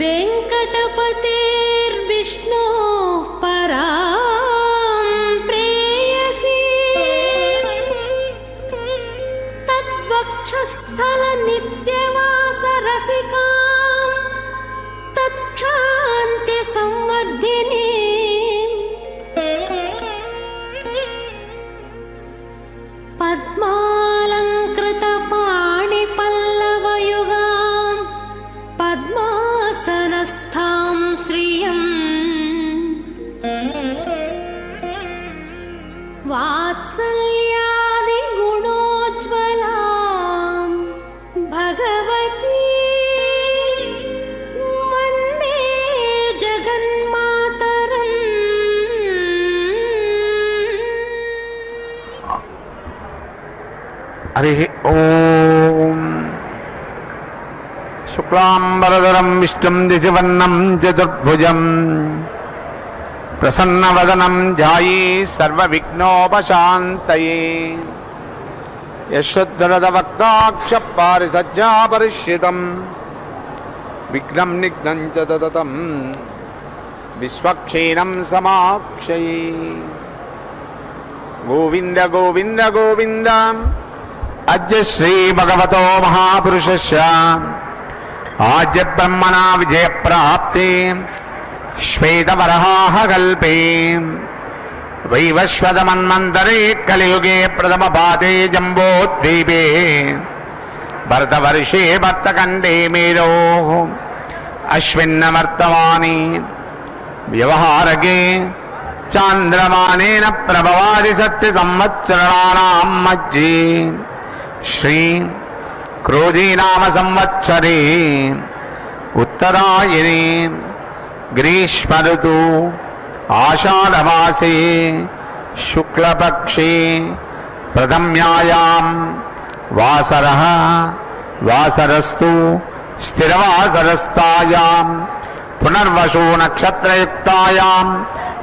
वेङ्कटपतेर्विष्णो परां प्रेयसी तद्वक्षस्थलनित्यवासरसिकां तत्क्षान्तिसंवर्धिनी पद्मालङ्कृतपाणिपल्लवयुगां पद्मासनस्थां श्रियम् वात्सल्यादिगुणोज्ज्वलां भगवती वन्दे जगन्मातरम्। हरिः ओम। शुक्लांबरधरं विष्णुं द्विजवन्नं चतुर्भुजं प्रसन्नवदनं ध्यायेत् सर्वविघ्नोपशान्तये। यशोद्धरदवक्ताक्षपारिसज्जापरिष्यितं विघ्नं निघ्नं च तततं विश्वक्षीणं समाक्षये। गोविंद गोविंद गोविंद। अद्य श्री भगवतो महापुरुषस्य आद्य ब्रह्मणा विजय प्राप्ते श्वेतवराह कल्पे वैवस्वत मन्वन्तरे कलियुगे प्रथम पादे जम्बोद्वीपे भरतवर्षे भक्तकण्डे मेरो अश्विन्नवर्तमानि व्यवहारके चांद्रमानेन प्रभवादि सत्य संवत्सराणां मध्ये श्री क्रोधी नाम संवत्सरे उत्तरायणे ग्रीष्म ऋतु आषाढ़मासे शुक्लपक्षे प्रथम्यायां वासरः वासरस्तु स्थिरवासरस्तायां पुनर्वसु नक्षत्रयुक्तायां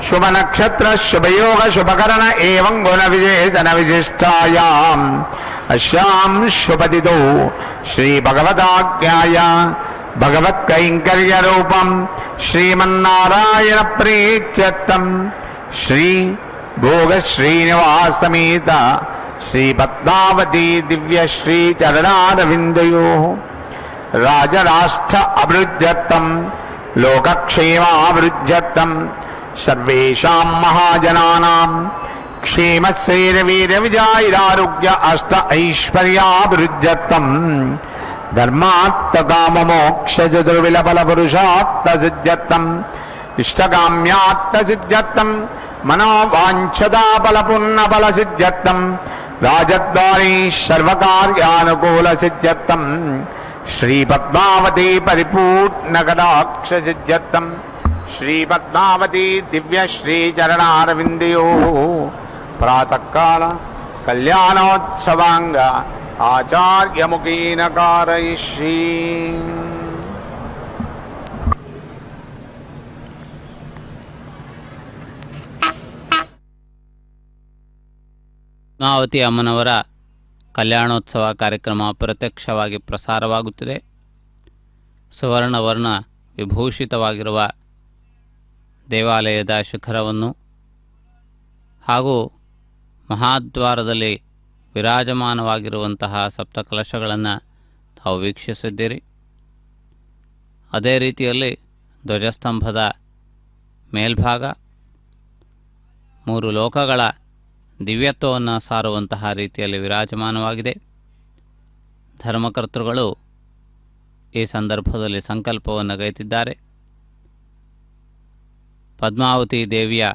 शुभ नक्षत्र शुभयोग शुभकरण एवं गुण विशेषण विशिष्टायां अस्यां शुभतिथौ श्री भगवदाज्ञाय भगवत् कैंकर्य रूपं श्रीमन्नारायण प्रीत्यर्थं श्री भोग श्रीनिवास समेत श्री पद्मावती दिव्य श्री चरणारविन्दयोः राजराष्ट्र अभिवृद्ध्यर्थं लोकक्षेमाभिवृद्ध्यर्थं सर्वेषां महाजनानां क्षेमश्रेयवीर्यविजयारोग्य अष्ट ऐश्वर्याभिवृद्ध्यर्थं धर्मार्थकाममोक्षचतुर्विलफलपुरुषार्थसिद्ध्यर्थं इष्टकाम्यार्थसिद्ध्यर्थं मनोवाञ्छिताफलपुण्यफलसिद्ध्यर्थं राजद्वारे सर्वकार्यानुकूलसिद्ध्यर्थं श्री पद्मावती परिपूर्णकटाक्षसिद्ध्यर्थं श्री पद्मावती दिव्य श्री चरणारविन्दयोः प्रातःकाल कल्याणोत्सवांग आचार्यमुखेन कारयिष्ये। ಪದ್ಮಾವತಿ ಅಮ್ಮನವರ ಕಲ್ಯಾಣೋತ್ಸವ ಕಾರ್ಯಕ್ರಮ ಪ್ರತ್ಯಕ್ಷವಾಗಿ ಪ್ರಸಾರವಾಗುತ್ತಿದೆ. ಸುವರ್ಣವರ್ಣ ವಿಭೂಷಿತವಾಗಿರುವ ದೇವಾಲಯದ ಶಿಖರವನ್ನು ಹಾಗೂ ಮಹಾದ್ವಾರದಲ್ಲಿ ವಿರಾಜಮಾನವಾಗಿರುವಂತಹ ಸಪ್ತಕಲಶಗಳನ್ನು ತಾವು ವೀಕ್ಷಿಸಿದ್ದೀರಿ. ಅದೇ ರೀತಿಯಲ್ಲಿ ಧ್ವಜಸ್ತಂಭದ ಮೇಲ್ಭಾಗ ಮೂರು ಲೋಕಗಳ ದಿವ್ಯತ್ವವನ್ನು ಸಾರುವಂತಹ ರೀತಿಯಲ್ಲಿ ವಿರಾಜಮಾನವಾಗಿದೆ. ಧರ್ಮಕರ್ತೃಗಳು ಈ ಸಂದರ್ಭದಲ್ಲಿ ಸಂಕಲ್ಪವನ್ನು ಗೈದಿದ್ದಾರೆ. ಪದ್ಮಾವತಿ ದೇವಿಯ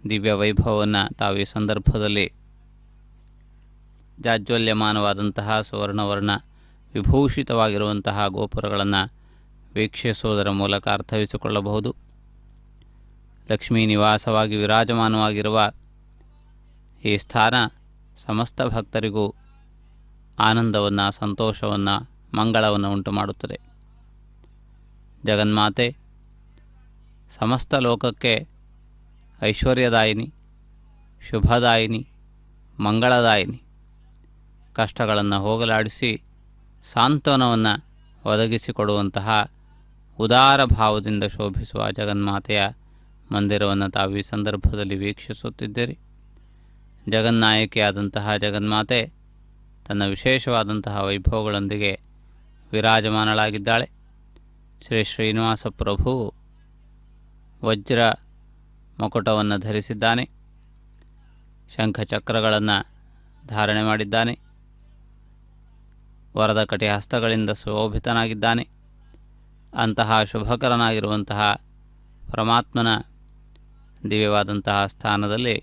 ದಿವ್ಯ ವೈಭವವನ್ನು ತಾವು ಈ ಸಂದರ್ಭದಲ್ಲಿ ಜಾಜ್ವಲ್ಯಮಾನವಾದಂತಹ ಸುವರ್ಣವರ್ಣ ವಿಭೂಷಿತವಾಗಿರುವಂತಹ ಗೋಪುರಗಳನ್ನು ವೀಕ್ಷಿಸುವುದರ ಮೂಲಕ ಅರ್ಥೈಸಿಕೊಳ್ಳಬಹುದು. ಲಕ್ಷ್ಮೀ ನಿವಾಸವಾಗಿ ವಿರಾಜಮಾನವಾಗಿರುವ ಈ ಸ್ಥಾನ ಸಮಸ್ತ ಭಕ್ತರಿಗೂ ಆನಂದವನ್ನು, ಸಂತೋಷವನ್ನು, ಮಂಗಳವನ್ನು ಉಂಟು ಮಾಡುತ್ತದೆ. ಜಗನ್ಮಾತೆ ಸಮಸ್ತ ಲೋಕಕ್ಕೆ ಐಶ್ವರ್ಯದಾಯಿನಿ, ಶುಭದಾಯಿನಿ, ಮಂಗಳದಾಯಿನಿ. ಕಷ್ಟಗಳನ್ನು ಹೋಗಲಾಡಿಸಿ ಸಾಂತ್ವನವನ್ನು ಒದಗಿಸಿಕೊಡುವಂತಹ ಉದಾರ ಭಾವದಿಂದ ಶೋಭಿಸುವ ಜಗನ್ಮಾತೆಯ ಮಂದಿರವನ್ನು ತಾವು ಈ ಸಂದರ್ಭದಲ್ಲಿ ವೀಕ್ಷಿಸುತ್ತಿದ್ದೀರಿ. ಜಗನ್ನಾಯಕಿಯಾದಂತಹ ಜಗನ್ಮಾತೆ ತನ್ನ ವಿಶೇಷವಾದಂತಹ ವೈಭವಗಳೊಂದಿಗೆ ವಿರಾಜಮಾನಳಾಗಿದ್ದಾಳೆ. ಶ್ರೀ ಶ್ರೀನಿವಾಸ ಪ್ರಭು ವಜ್ರ ಮುಕುಟವನ್ನು ಧರಿಸಿದ್ದಾನೆ, ಶಂಖಚಕ್ರಗಳನ್ನು ಧಾರಣೆ ಮಾಡಿದ್ದಾನೆ, ವರದ ಕಟಿ ಹಸ್ತಗಳಿಂದ ಶೋಭಿತನಾಗಿದ್ದಾನೆ. ಅಂತಹ ಶುಭಕರನಾಗಿರುವಂತಹ ಪರಮಾತ್ಮನ ದಿವ್ಯವಾದಂತಹ ಸ್ಥಾನದಲ್ಲಿ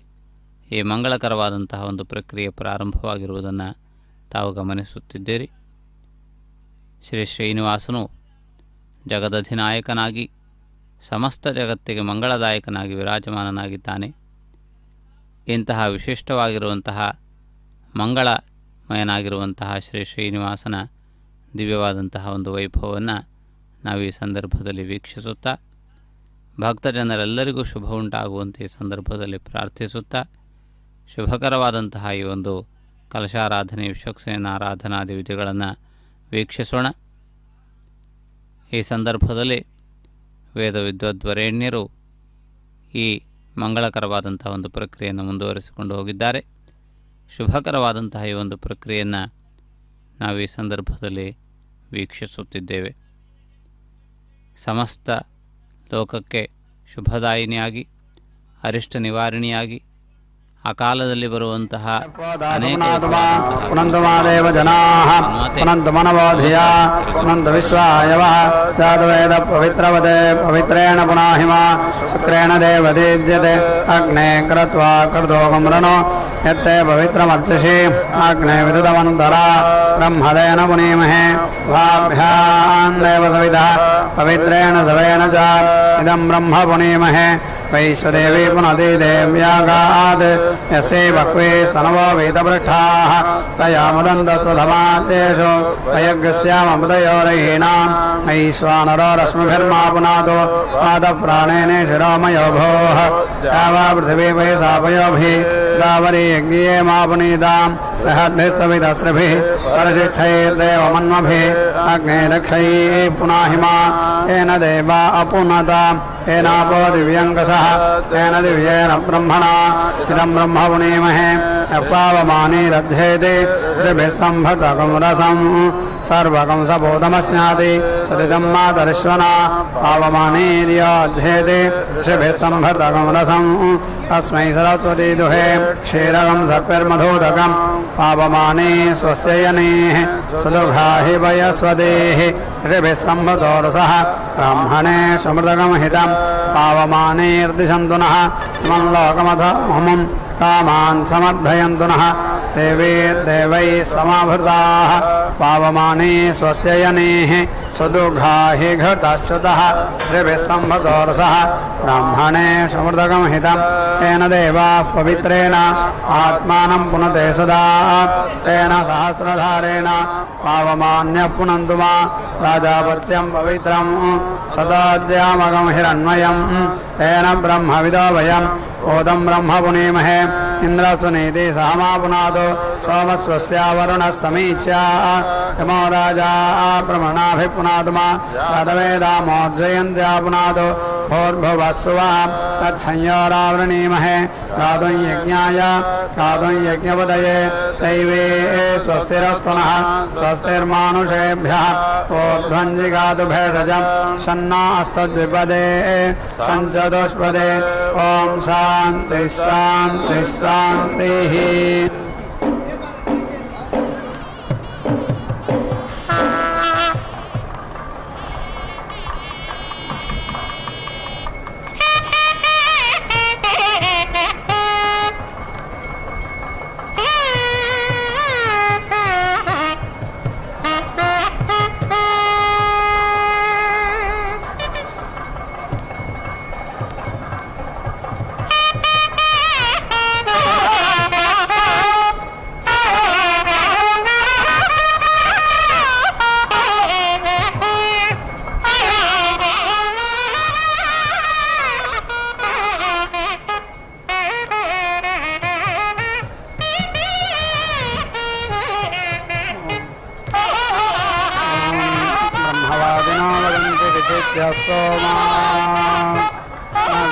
ಈ ಮಂಗಳಕರವಾದಂತಹ ಒಂದು ಪ್ರಕ್ರಿಯೆ ಪ್ರಾರಂಭವಾಗಿರುವುದನ್ನು ತಾವು ಗಮನಿಸುತ್ತಿದ್ದೀರಿ. ಶ್ರೀ ಶ್ರೀನಿವಾಸನು ಜಗದಧಿನಾಯಕನಾಗಿ ಸಮಸ್ತ ಜಗತ್ತಿಗೆ ಮಂಗಳದಾಯಕನಾಗಿ ವಿರಾಜಮಾನನಾಗಿದ್ದಾನೆ. ಇಂತಹ ವಿಶಿಷ್ಟವಾಗಿರುವಂತಹ ಮಂಗಳಮಯನಾಗಿರುವಂತಹ ಶ್ರೀ ಶ್ರೀನಿವಾಸನ ದಿವ್ಯವಾದಂತಹ ಒಂದು ವೈಭವವನ್ನು ನಾವು ಈ ಸಂದರ್ಭದಲ್ಲಿ ವೀಕ್ಷಿಸುತ್ತಾ ಭಕ್ತಜನರೆಲ್ಲರಿಗೂ ಶುಭ ಉಂಟಾಗುವಂತೆ ಈ ಸಂದರ್ಭದಲ್ಲಿ ಪ್ರಾರ್ಥಿಸುತ್ತಾ ಶುಭಕರವಾದಂತಹ ಈ ಒಂದು ಕಲಶಾರಾಧನೆ, ವಿಶ್ವಕ್ಸೇನ ಆರಾಧನಾದಿ ವಿಧಿಗಳನ್ನು ವೀಕ್ಷಿಸೋಣ. ಈ ಸಂದರ್ಭದಲ್ಲಿ ವೇದ ವಿದ್ವದ್ವರೇಣ್ಯರು ಈ ಮಂಗಳಕರವಾದಂತಹ ಒಂದು ಪ್ರಕ್ರಿಯೆಯನ್ನು ಮುಂದುವರಿಸಿಕೊಂಡು ಹೋಗಿದ್ದಾರೆ. ಶುಭಕರವಾದಂತಹ ಈ ಒಂದು ಪ್ರಕ್ರಿಯೆಯನ್ನು ನಾವು ಈ ಸಂದರ್ಭದಲ್ಲಿ ವೀಕ್ಷಿಸುತ್ತಿದ್ದೇವೆ. ಸಮಸ್ತ ಲೋಕಕ್ಕೆ ಶುಭದಾಯಿನಿಯಾಗಿ, ಅರಿಷ್ಟ ನಿವಾರಿಣಿಯಾಗಿ, ಅಕಾಲದಲ್ಲಿ ಬರುವಂತಹ ಪುನಂತಮಾದೇವ ಜನಾಃ ಪುನಂತಮನಬೋಧಿಯ ಪುನಂತ ವಿಶ್ವಾಯವ ಜಾತವೇದ ಪವಿತ್ರವದೆ ಪವಿತ್ರೇಣ ಪುನಾಹಿಮ ಶುಕ್ರೇಣ ದೇವದೀಜ್ಯತೆ ಅಗ್ನೇ ಕೃತ್ವಾ ಕರ್ದೋಗಮ್ರಣೋ ಯತ್ತೆ ಪವಿತ್ರಮರ್ಚಸಿ ಅಗ್ನೇ ವಿದುತಮಂತರ ಬ್ರಹ್ಮದೇನ ಮುನೀಮಹೇ ಭಾಭ್ಯಾನ್ ದೇವ ಸವಿತಃ ಪವಿತ್ರೇಣ ಸವೇನ ಚ ಇದಂ ಬ್ರಹ್ಮ ಪುನೀಮಹೇ ವೈಶ್ವದೇವಿ ಪುನದಿ ದೇವ್ಯಾಗಾದ್ ಯಸ್ಯೈ ಬಕ್ವೇ ಸ್ತನವೋ ವೇದಪೃಷ್ಠಾಃ ತಯಾ ಮುದಂತಸ್ವಧಮಾತೇಷು ಅಯಜ್ಞಸ್ಯಾಮೃತಯೋರಹೀಣಾಂ ಐಶ್ವಾನರೋ ರಶ್ಮಿಭಿರ್ಮಾ पुनादो पादप्राणेन शिरोमयो भोः यावा पृथिवी वैसापयोभिः दावरी यज्ञे मापुनीताम् बृहद्भिस्तविदस्रभिः परशिष्ठैर्देवमन्मभिः अग्ने रक्षैः पुनाहिमा येन देवा अपुनताम् येनापो दिव्यङ्कसः येन दिव्येन ब्रह्मणा इदं ब्रह्म पुनीमहे यप्पावमानीरध्येते ऋषिभिः सम्भतकं रसम् सर्वकं सबोधमस्नाति सदिदं मातरिश्वना पावमानीर्योऽध्येते ऋषिभिः सम्भतकं रसम् तस्मै सरस्वती दुहे क्षीरकं सर्पिर्मधुदकं पावमाने स्वस्य यनेः सुदुघाहि वयस्वदेः ऋषिभिः सम्भतो रसः ब्राह्मणे समृतकं हितं पावमानेर्दिशन्तु नः इमं लोकमथ होमं कामान् समर्थयन्तु नः देवैः समाभृताः पावमाने स्वस्य यनेः सुदुघाहि घटश्च्युतः ऋभिः सम्भतो रसः ब्राह्मणे समृतकं हितं तेन देवाः पवित्रेण आत्मानं पुनते सदा तेन सहस्रधारेण पावमान्यः पुनन्तु मा प्राजापत्यं पवित्रं सदाद्यामगं हिरण्मयं तेन ब्रह्मविदो वयम् ओदं ब्रह्म पुनीमहे इन्द्रसुनीति सहमा पुनादो सोमस्वस्यावरुणः समीच्या यमो राजा प्रमणाभिपुनादुमा तदवेदामोर्जयन्त्या पुनादो भोर्भुवस्सुवः तच्छंयोरावृणीमहे गातुं यज्ञाय गातुं यज्ञपदये दैवे स्वस्तिरस्तुनः स्वस्तिर्मानुषेभ्यः ऊर्ध्वञ्जिगातु भेषजं शन्नो अस्तद्विपदे सञ्चतुष्पदे ॐ शान्ति शान्ति शान्तिः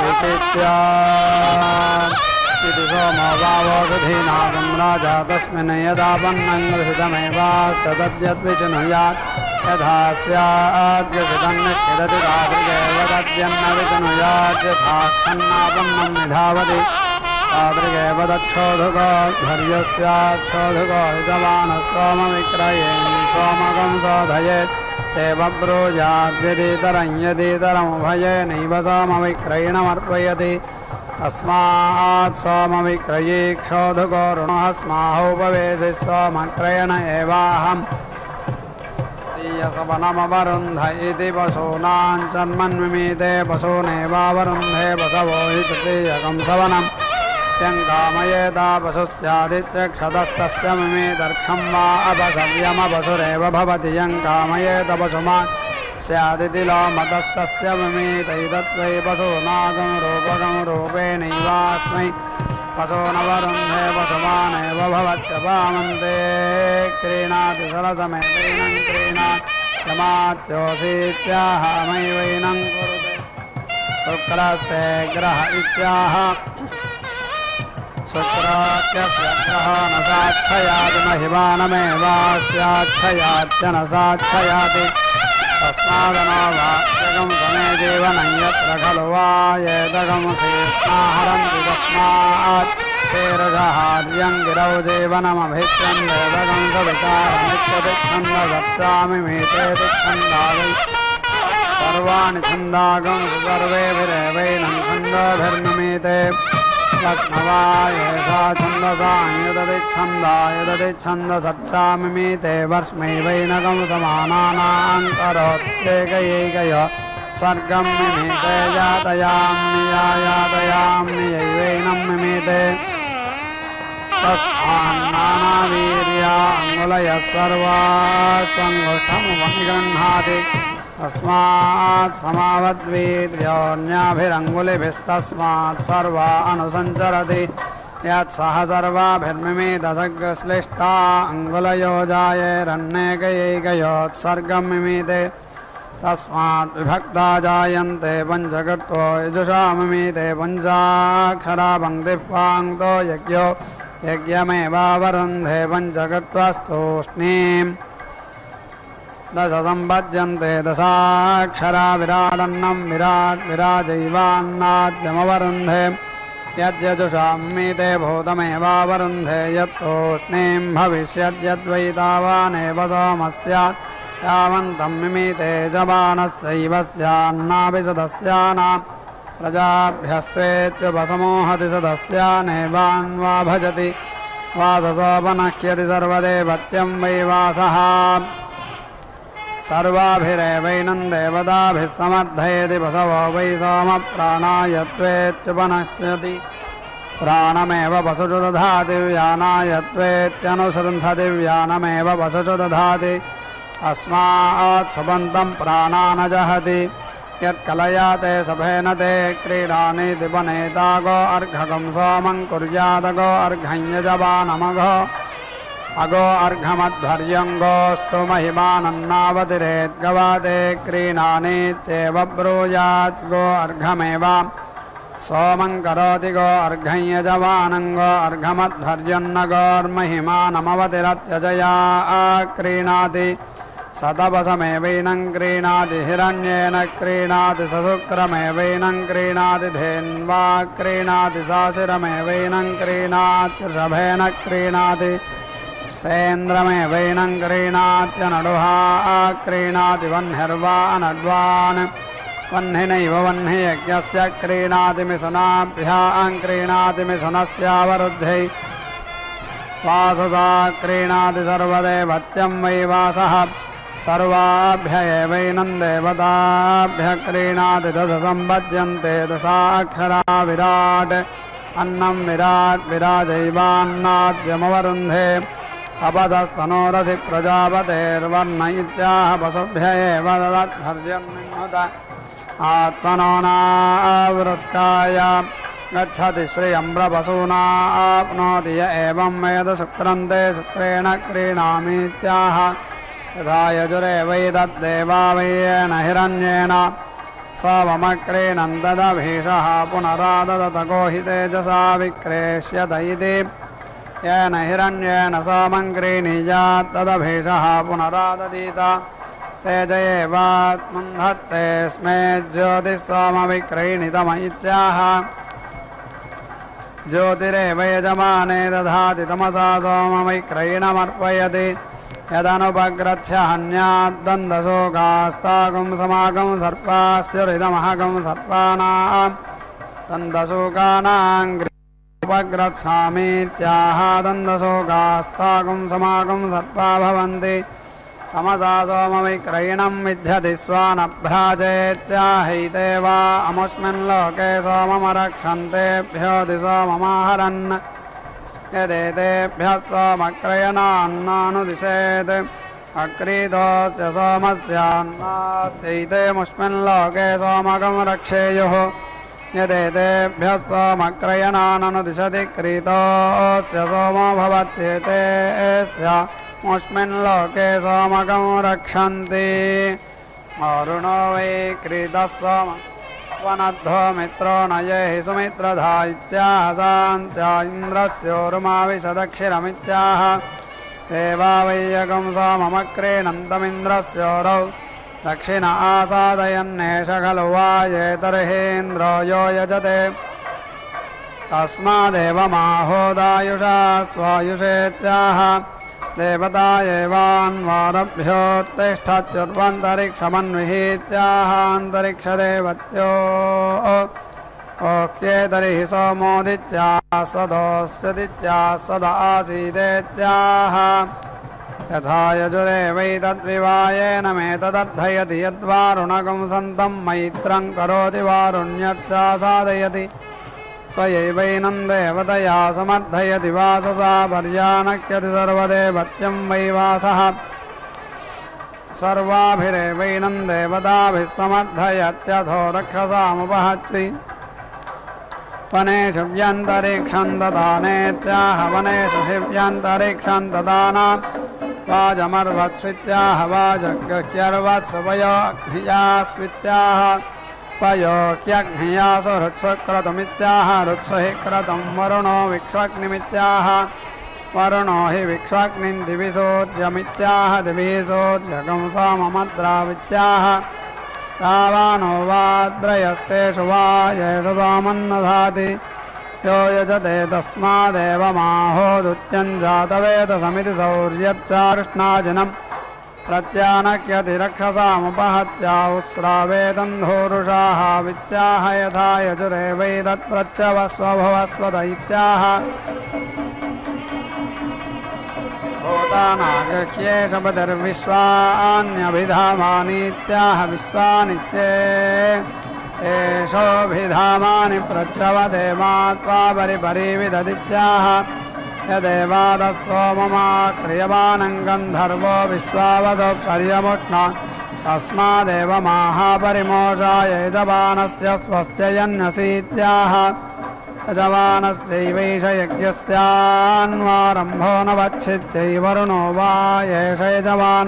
विचित्या इति सोमो वावोषधीनागं राजा तस्मिन् यदापन्नङ्गृहितमेवास्तद्यद्विचिनुयात् यथा स्याद्यसितन्निष्ठिरति तादृगेव तद्यन्न विचिनुयात् यथा क्षन्नापन्नं निधावति तादृगेव तच्छोधुको धर्यो स्याच्छोधुको हितवानः सोमविक्रयेन् सोमकं शोधयेत् एव ब्रूयाद्यदीतरं यदीतरमुभयेनैव सोमविक्रयणमर्पयति तस्मात् सोमविक्रये क्षोधुको ऋणः स्माहोपवेशि सोमक्रयण एवाहम् यशवनमवरुन्ध इति पशूनां चन्मन्मिमीते पशूनेवावरुन्धे पशवो हि तृतीयकं सवनम् यङ्कामयेता पशुस्यादित्यक्षतस्तस्य मिमीतर्क्षं वा अपसव्यमपशुरेव भवति यङ्कामयेत पशुमान् स्यादिति लोमतस्तस्य मिमीतैतत्वै पशूनागं रूपकं रूपेणैवास्मै पशूनवरुन्धे पशुमानेव भवत्यपामन्ते क्रीणाति सरसमेतैनं क्रीणाति यमात्योऽसीत्याहमैवैनं कुरुते शुक्रस्ते ग्रह इत्याह शुक्रात्यस्य ग्रहो न साक्षयाति महिमानमेवास्याच्छयात्य न साक्षयाति तस्मादनो वाक्यगं समे जीवनं यत्र खलु वा येदगं शेष्णाहरन्ति तस्मात् शेरजहार्यं गिरौ जीवनमभिष्यं वेदगं सवितारमित्यतिच्छन्दवत्सामि मीते तिच्छन्दावै सर्वाणि छन्दागं सर्वेभिरेवैनं छन्दोभिर्नमीते लक्ष्मवा येषा छन्दसां यदतिच्छन्दसच्चामिमीते वर्ष्मैवैनकं समानानां करोत्येकैकय सर्गं मिमीते यातयाम्नियैवैनं मिमीते तस्मान्नानावीर्याङ्गुलयः सर्वास्त्वङ्गुष्ठमुपनिगृह्णाति तस्मात् समावद्वीर्योऽन्याभिरङ्गुलिभिस्तस्मात् सर्वा अनुसञ्चरति यत्सह सर्वाभिर्मिमीतसग्रश्लिष्टा अङ्गुलयो जायेरन्नेकैकयोत्सर्गं मिमीते तस्मात् विभक्ता जायन्ते पञ्चकृत्वो यजुषा मिमीते पञ्चाक्षरा पङ्क्तिपाङ्क्तो यज्ञो यज्ञमेवावरुन्धे पञ्चकृत्वस्तूष्णीम् दश सम्पद्यन्ते दशाक्षरा विराडन्नं विराट् विराजैवान्नाद्यमवरुन्धे यद्यजुषामीते भूतमेवावरुन्धे यत्तूष्णीं भविष्यद्यद्वै तावानेव सोमस्यात् यावन्तं मिमीते जवानस्यैव स्यान्नापि सदस्यानां प्रजाभ्यस्त्वेत्युपसमोहति सदस्यानेवान्वा भजति वाससोपनह्यति सर्वदेवत्यं वै वासः सर्वाभिरेवैनं देवताभिः समर्थयति पशवो वै सोमप्राणायत्वेत्युपनश्यति प्राणमेव पशुषु दधाति व्यानायत्वेत्यनुसृन्धति व्यानमेव पशुषु दधाति अस्मात् सुबन्तं प्राणान् जहति यत्कलयाते सभेन ते क्रीडानीति पनेतागो अर्घकं सोमं कुर्यादगो अर्घं यजमानमघो अगो अर्घमध्वर्यङ्गोऽस्तु महिमानन्नावतिरेद्गवाते क्रीणानीत्येव ब्रूयात् गो अर्घमेव सोमं करोति गो अर्घं यजमानं गो अर्घमध्वर्यन्न गोर्महिमानमवतिरत्यजया क्रीणाति सतपसमेवैनं क्रीणाति हिरण्येन क्रीणाति सशुक्रमेवैनं क्रीणाति धेन्वा क्रीणाति साशिरमेवैनं क्रीणात्यर्षभेन क्रीणाति सेन्द्रमेवैनं क्रीणात्यनडुहा क्रीणाति वह्निर्वा अनड्वान् वह्निनैव वह्नियज्ञस्य क्रीणाति मिथुनाभ्यां क्रीणाति मिथुनस्यावरुद्धै वाससा क्रीणाति सर्वदेवत्यं वै वासः सर्वाभ्य एवैनं देवताभ्यः क्रीणाति दश सम्पद्यन्ते दशाक्षरा विराट् अन्नं विराट् विराजैवान्नाद्यमवरुन्धे अपदस्तनोरसि प्रजापतेर्वर्ण इत्याह पशुभ्य एव ददद्भर्यन्नुत आत्मनो नावृस्काय गच्छति श्रियं प्रपशूनाप्नोति य एवं वेद शुक्रन्ते शुक्रेण क्रीणामीत्याह यथा यजुरेवैतद्देवा वै येन हिरण्येन सोममक्रीणन्ददभीषः पुनराददतको हि तेजसा विक्रेष्यत इति येन हिरण्येन सोमं क्रीणीयात् तदभीषः पुनराददीत तेज एवात्मन्धत्ते स्मे ज्योतिः सोमविक्रीणितम इत्याह ज्योतिरेव यजमाने दधाति तमसा सोमविक्रयणमर्पयति यदनुपग्रथ्य हन्याद्दन्दशोकास्तागं समागं सर्पास्युरिदमहगं सर्पाणां दन्दशोकानां उपग्रथामीत्याह दन्दशोकास्तागं समागं सर्पा भवन्ति तमसा सोमविक्रयणं विद्यति स्वानभ्राजेत्याहैते वा अमुष्मिन् लोके सोममरक्षन्तेभ्यो दिशोममाहरन् यदेतेभ्यः सोमक्रयणान्नानुदिशेत् अक्रीतोऽस्य सोमस्यान्नास्यैते मुष्मिन् लोके सोमकं रक्षेयुः यदेतेभ्यः सोमक्रयणाननुदिशति क्रीतोऽस्य सोमो भवत्येतेऽस्य मुष्मिन् लोके सोमकं रक्षन्ति अरुणो वै क्रीतः सोम वनद्धो मित्रो न येहि सुमित्रधा इत्याह सान्त्या इन्द्रस्योरुमाविशदक्षिरमित्याह देवा वैयकं सोममक्रीणन्तमिन्द्रस्योरौ दक्षिण आसादयन्नेष खलु वा ये तर्हीन्द्रो यो यजते तस्मादेव माहोदायुषा स्वायुषेत्याह देवता एवान्वारभ्योत्तिष्ठत्युर्वन्तरिक्षमन्विहीत्याह अन्तरिक्षदेवत्यो ओक्ये तर्हि सोमोदित्याः सदोऽस्यदित्याः सद आसीदेत्याह यथा यजुरेवैतद्विवायेन मेतदर्थयति यद्वारुणकं सन्तं मैत्रं करोति वारुण्यर्चा साधयति स्वयैवैनं देवतया समर्थयति वाससा पर्यानक्यति सर्वदेवत्यं वै वासः सर्वाभिरेवैनं देवताभिः समर्थयत्यथो रक्षसामुपहच्ति वनेषु व्यन्तरिक्षं ददानेत्याह वनेषु शिव्यन्तरिक्षं ददाना वाजमर्वत्स्वित्याह वाजगह्यर्वत्सवयोऽग्नियास्वित्याह पयोह्यग्नियासु हृत्सुक्रतुमित्याह हृत्सुहि क्रतं वरुणो विक्ष्वग्निमित्याह वरुणो हि विक्ष्वग्निं दिवि सोऽद्यमित्याह दिवि सोऽद्यगं सोममद्रावित्याह तावानो वाद्रयस्तेषु वा येषु सोमन्नधाति यो यजते तस्मादेव माहोदुच्यं जातवेदसमिति सौर्यच्चाकृष्णाजिनं प्रत्यानक्यति रक्षसामुपहत्या उत्स्रावेदन्धोरुषाः वित्याह यथा यजुरेवैतत्प्रत्यवस्वभवस्वत इत्याह भूतानागह्येष पतिर्विश्वान्यभिधामानीत्याह विश्वानित्ये एषोऽभिधामानि प्रत्यवते मात्वा परिपरिविददित्याह यदेवादस्सोममा क्रियमाणं गन्धर्वो विश्वावसो पर्यमुष्णा तस्मादेव माहापरिमोषाय यजमानस्य स्वस्त्ययन्यसीत्याह यजमानस्यैवैष यज्ञस्यान्वारम्भो न वच्छित्यै वरुणो वा एष यजमान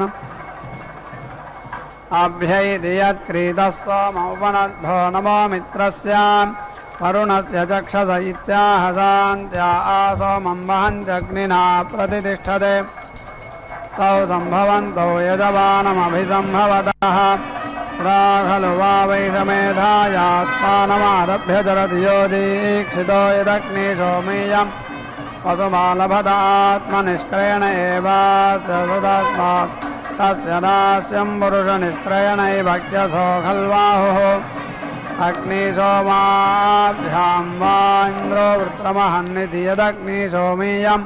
अभ्यैति यत्क्रीतः सोमोपनद्धो नमो मित्रस्याम् वरुणस्य चक्षस इत्याह शान्त्या आसोमं वहन्त्यग्निना प्रतितिष्ठते तौ सम्भवन्तौ यजमानमभिसम्भवतः खलु वा वैषमेधायात्मानमारभ्य चरति यो दीक्षितो यदग्नि सोमीयं वसुमालभदात्मनिष्क्रेण एवास्य तस्मात् तस्य दास्यं पुरुषनिष्क्रेणैभक्त्यसो खल्वाहुः अग्निसोमाभ्यां वा इन्द्रो वृत्रमहन्निति यदग्निसोमीयं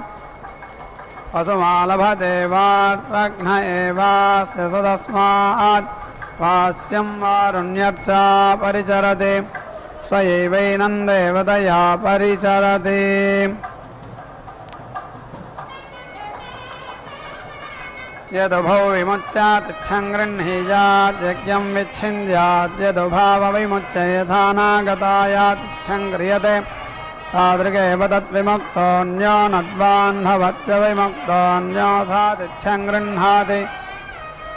वसुमालभते वार्तघ्न एवास्य सदस्मात् वास्यं वारुण्यर्चा परिचरति स्वयैवैनं देवतया परिचरति यदुभौ विमुच्यातिच्छं गृह्णीयात् यज्ञं विच्छिन्द्यात् यदुभावविमुच्य यथा नागतायातिच्छं क्रियते तादृगेव तद्विमुक्तोऽन्यो नद्वान् भवत्य विमुक्तोऽन्योऽथातिच्छं गृह्णाति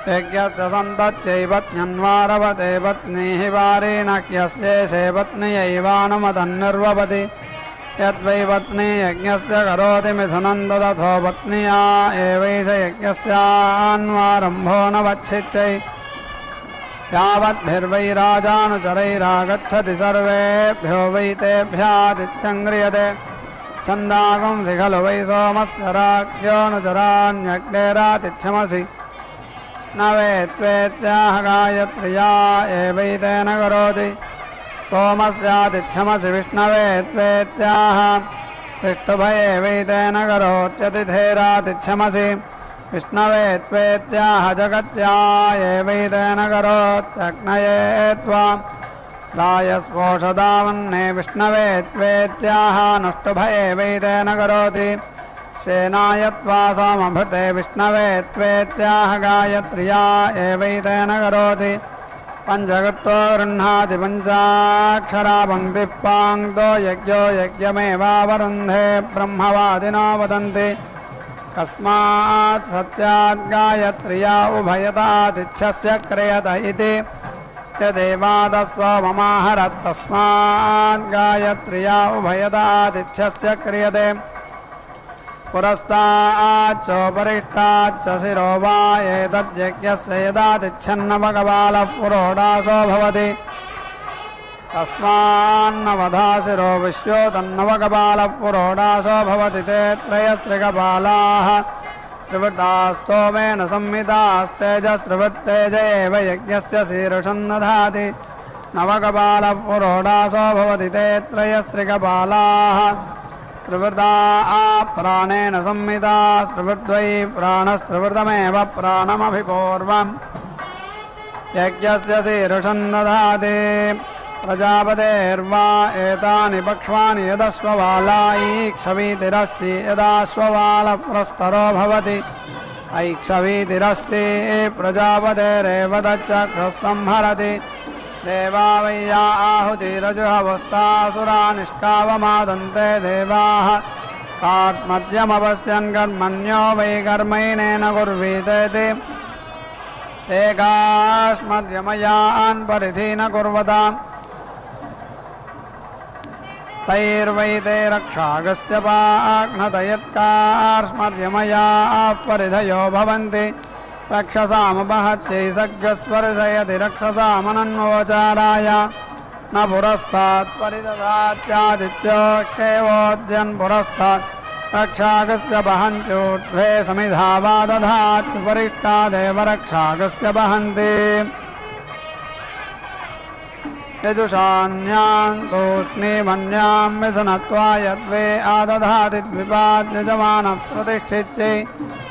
यज्ञस्य सन्तच्चैवत्न्यन्वारवते पत्नीः वारेणक्यस्येषे पत्न्यैवानुमतन्निर्वपति यद्वै पत्नी यज्ञस्य करोति मिथुनं ददथो पत्न्या एवैष यज्ञस्यान्वारम्भो न वच्छित्यै यावद्भिर्वै राजानुचरैरागच्छति सर्वेभ्यो वै तेभ्यादित्यं क्रियते छन्दागुंसि खलु वै सोमस्य राज्ञोऽनुचराण्यग्नेरातिच्छमसि न वेत्त्वेत्याह गायत्र्या एवैतेन करोति सोमस्यातिच्छमसि विष्णवे त्वेत्याह विष्णुभये वैतेन करोत्यतिथेरातिच्छमसि विष्णवे त्वेत्याह जगत्या एवैतेन करोत्यग्नये त्वा रायस्वोषधावन्ने विष्णवे त्वेत्याह नुष्टुभये वैतेन करोति सेनाय त्वा सोमभृते विष्णवे त्वेत्याह गायत्र्या एवैतेन करोति पञ्चकृत्वो गृह्णाति पञ्चाक्षरा पङ्क्तिः पाङ्क्तो यज्ञो यज्ञमेवावरुन्धे ब्रह्मवादिनो वदन्ति कस्मात् सत्यात् गायत्र्या उभयतातिच्छस्य क्रियत इति यदेवादः सोममाहरत् तस्मात् गायत्र्या उभयतातिच्छस्य क्रियते पुरस्ताच्चोपरिष्टाच्च शिरो वा एतद्यज्ञस्य यदातिच्छन्नवकपालः पुरोडासो भवति तस्मान्नवधाशिरो विश्यो तन्नवकपालः पुरोडासो भवति ते त्रयस्त्रिकपालाः त्रिवृतास्तोमेन संहितास्तेजस्त्रिवृत्तेज एव यज्ञस्य शीर्षं दधाति नवकपालः पुरोडासो भवति ते त्रयस्त्रिकपालाः त्रिवृता प्राणेन संहिता त्रिवृद्वै प्राणस्त्रिवृतमेव प्राणमभिपूर्वम् यज्ञस्य शीर्षं दधाति प्रजापतेर्वा एतानि पक्ष्वानि यदश्ववाला ईक्षवीतिरश्चि यदाश्ववालप्रस्तरो भवति ऐक्षवीतिरश्चि प्रजापतेरेव तच्चक्रः संहरति देवा वैया आहुतिरजुहवस्तासुरा निष्कावमादन्ते देवाः कार्ष्मद्यमपश्यन् कर्मण्यो वै कर्मैनेन कुर्वीतेति एकाश्मद्यमयान् परिधि न कुर्वताम् तैर्वैते रक्षागस्य पाघ्नत यत्कार्ष्मर्यमयाः परिधयो भवन्ति रक्षसामपहत्यै सग्गस्पर्शयति रक्षसामनन्वोचाराय न पुरस्तात् परिददात्यादित्यो केवोद्यन् पुरस्तात् रक्षागस्य वहन्त्यूर्ध्वे समिधा वा दधात्युपरिष्टादेव रक्षागस्य वहन्ति यजुषान्यां तूष्णीमन्यां मिथुनत्वा यद्वे आदधाति द्विपाद्यजमानः प्रतिष्ठित्यै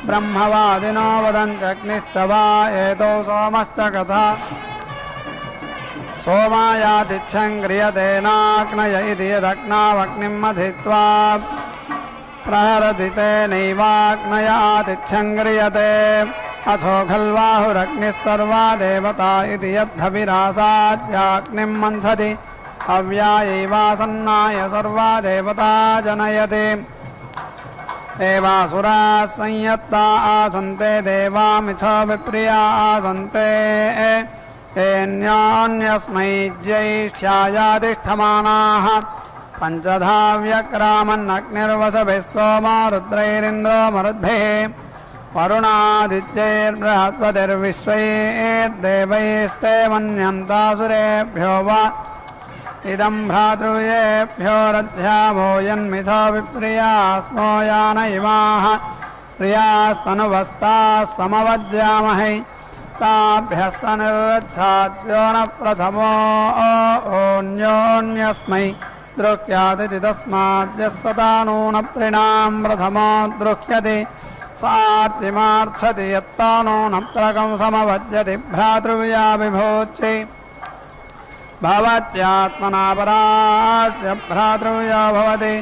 ब्रह्मवादिनो वदन्त्यग्निश्च वा एतौ सोमश्च कथा सोमायातिच्छं क्रियते नाग्नय इति यदग्नावग्निम् अधित्वा प्रहरति तेनैवाग्नयातिच्छं क्रियते अथो खल्वाहुरग्निः सर्वा देवता इति यद्धविरासाद्याग्निं मन्थति हव्यायैवासन्नाय सर्वा देवता जनयति देवासुराः संयत्ता आसन्ते देवामिथो विप्रिया आसन्ते तेऽन्योन्यस्मै ज्यैष्ठ्यायातिष्ठमानाः पञ्चधा व्यक्रामन्नग्निर्वसभिः सोमो रुद्रैरिन्द्रो मरुद्भिः वरुणादित्यैर्बृहस्पतिर्विश्वैर्देवैस्ते मन्यन्तासुरेभ्यो वा इदं भ्रातृयेभ्यो रथ्यामो यन्मिथो विप्रिया स्मो यान इमाः प्रियास्तनुवस्ताः समवज्यामहे ताभ्यः स निर्रच्छाद्यो न प्रथमो ओन्योन्यस्मै द्रुह्यादिति तस्माद्यस्तता नून प्रीणां प्रथमो द्रुह्यति सार्तिमार्च्छति यत्तानो नत्रकं समवज्यति भ्रातृव्या विभोच्यै भवत्यात्मना परास्य भ्रातृव्या भवति